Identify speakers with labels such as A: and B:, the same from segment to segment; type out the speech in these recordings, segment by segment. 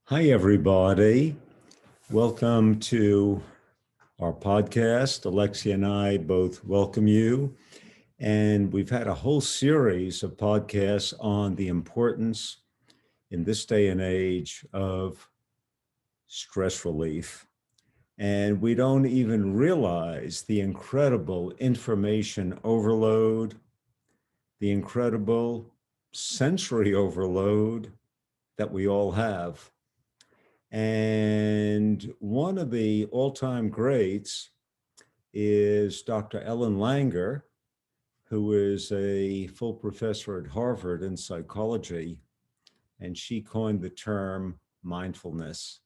A: Hi, everybody. Welcome to our podcast. Alexia and I both welcome you. And we've had a whole series of podcasts on the importance in this day and age of stress relief. And we don't even realize the incredible information overload, the incredible sensory overload that we all have. And one of the all-time greats is Dr. Ellen Langer, who is a full professor at Harvard in psychology, and she coined the term mindfulness.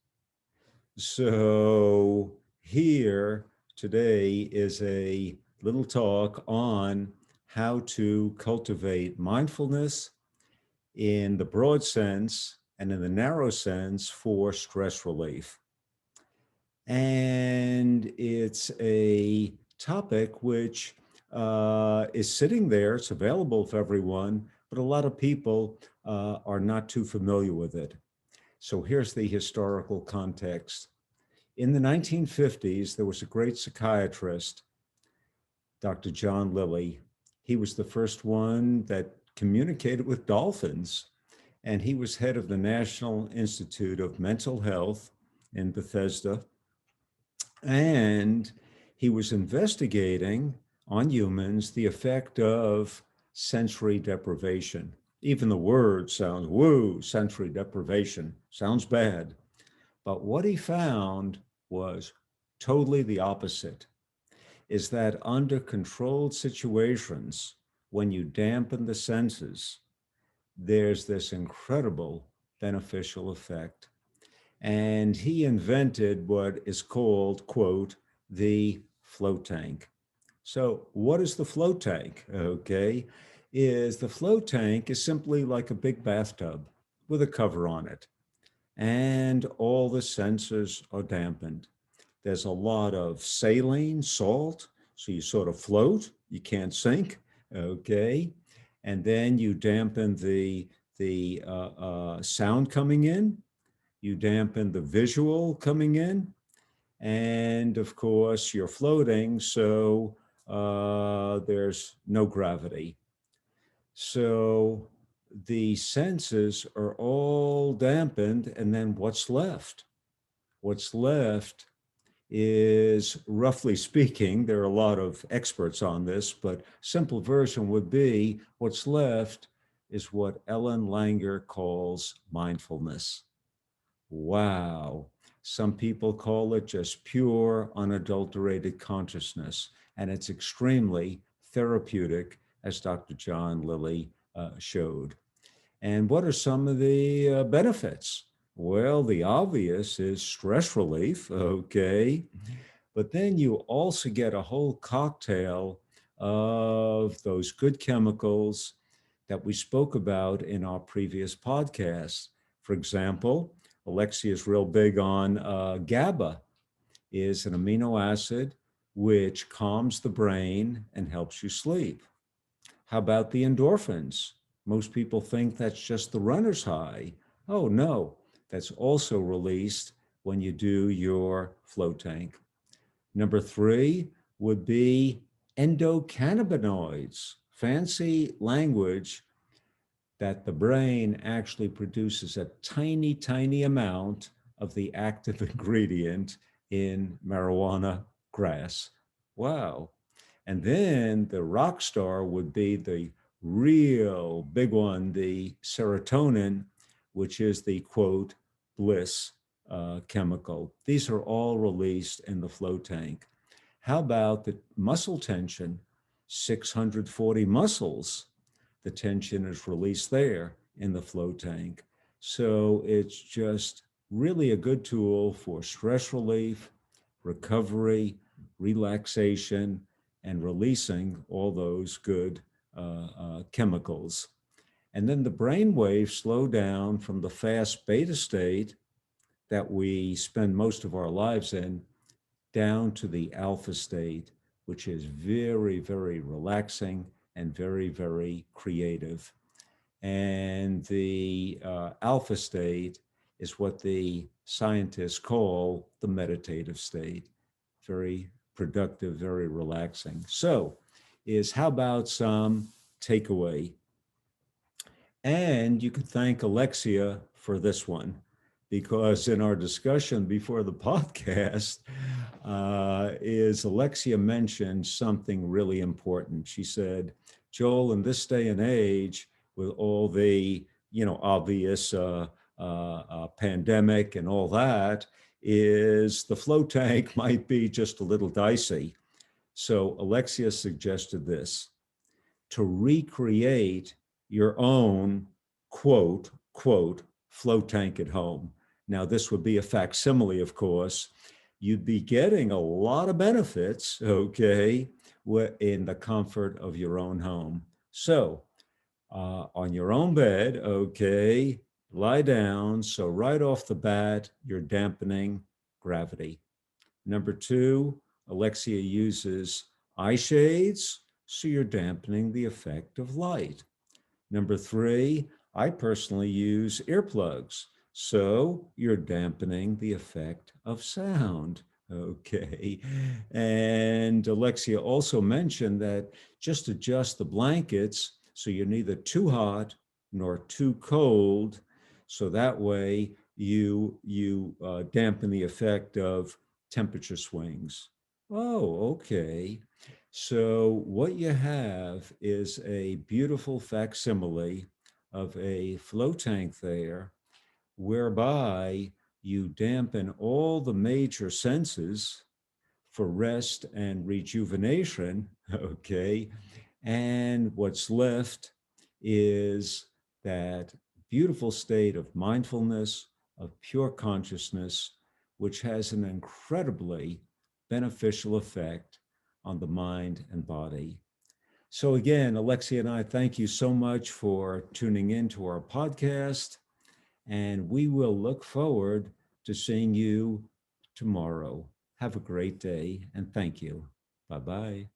A: So here today is a little talk on how to cultivate mindfulness in the broad sense and in the narrow sense for stress relief. And it's a topic which is sitting there. It's available for everyone, but a lot of people are not too familiar with it. So here's the historical context. In the 1950s, there was a great psychiatrist, Dr. John Lilly. He was the first one that communicated with dolphins, and he was head of the National Institute of Mental Health in Bethesda. And he was investigating on humans the effect of sensory deprivation. Even the word sounds, woo, sensory deprivation, sounds bad. But what he found was totally the opposite, is that under controlled situations, when you dampen the senses, there's this incredible beneficial effect. And he invented what is called, quote, the float tank. So what is the float tank? Okay, is the float tank is simply like a big bathtub with a cover on it. And all the senses are dampened. There's a lot of saline, salt, so you sort of float, you can't sink, okay? And then you dampen the sound coming in, you dampen the visual coming in, and of course you're floating, so there's no gravity. So the senses are all dampened, and then what's left? What's left is, roughly speaking, there are a lot of experts on this, but simple version would be what's left is what Ellen Langer calls mindfulness. Wow. Some people call it just pure, unadulterated consciousness, and it's extremely therapeutic, as Dr. John Lilly showed. And what are some of the benefits? Well, the obvious is stress relief, okay? But then you also get a whole cocktail of those good chemicals that we spoke about in our previous podcasts. For example, Alexia is real big on GABA, is an amino acid which calms the brain and helps you sleep. How about the endorphins? Most people think that's just the runner's high. Oh, no, that's also released when you do your float tank. Number three would be endocannabinoids, fancy language that the brain actually produces a tiny, tiny amount of the active ingredient in marijuana grass. Wow. And then the rock star would be the real big one, the serotonin, which is the, quote, bliss chemical. These are all released in the float tank. How about the muscle tension? 640 muscles, the tension is released there in the float tank. So it's just really a good tool for stress relief, recovery, relaxation, and releasing all those good chemicals. And then the brain waves slow down from the fast beta state that we spend most of our lives in down to the alpha state, which is very, very relaxing and very, very creative. And the alpha state is what the scientists call the meditative state. Very productive, very relaxing. So, how about some takeaway? And you could thank Alexia for this one, because in our discussion before the podcast, is Alexia mentioned something really important. She said, Joel, in this day and age, with all the obvious pandemic and all that, is the float tank might be just a little dicey. So Alexia suggested this: to recreate your own quote float tank at home. Now, this would be a facsimile, of course. You'd be getting a lot of benefits, okay, in the comfort of your own home. So, on your own bed, okay, lie down. So, right off the bat, you're dampening gravity. Number two, Alexia uses eye shades, so you're dampening the effect of light. Number three, I personally use earplugs, so you're dampening the effect of sound. Okay. And Alexia also mentioned that just adjust the blankets so you're neither too hot nor too cold. So that way you dampen the effect of temperature swings. Oh, okay. So what you have is a beautiful facsimile of a float tank there, whereby you dampen all the major senses for rest and rejuvenation, okay? And what's left is that beautiful state of mindfulness, of pure consciousness, which has an incredibly beneficial effect on the mind and body. So, again, Alexia and I thank you so much for tuning in to our podcast, and we will look forward to seeing you tomorrow. Have a great day, and thank you. Bye bye.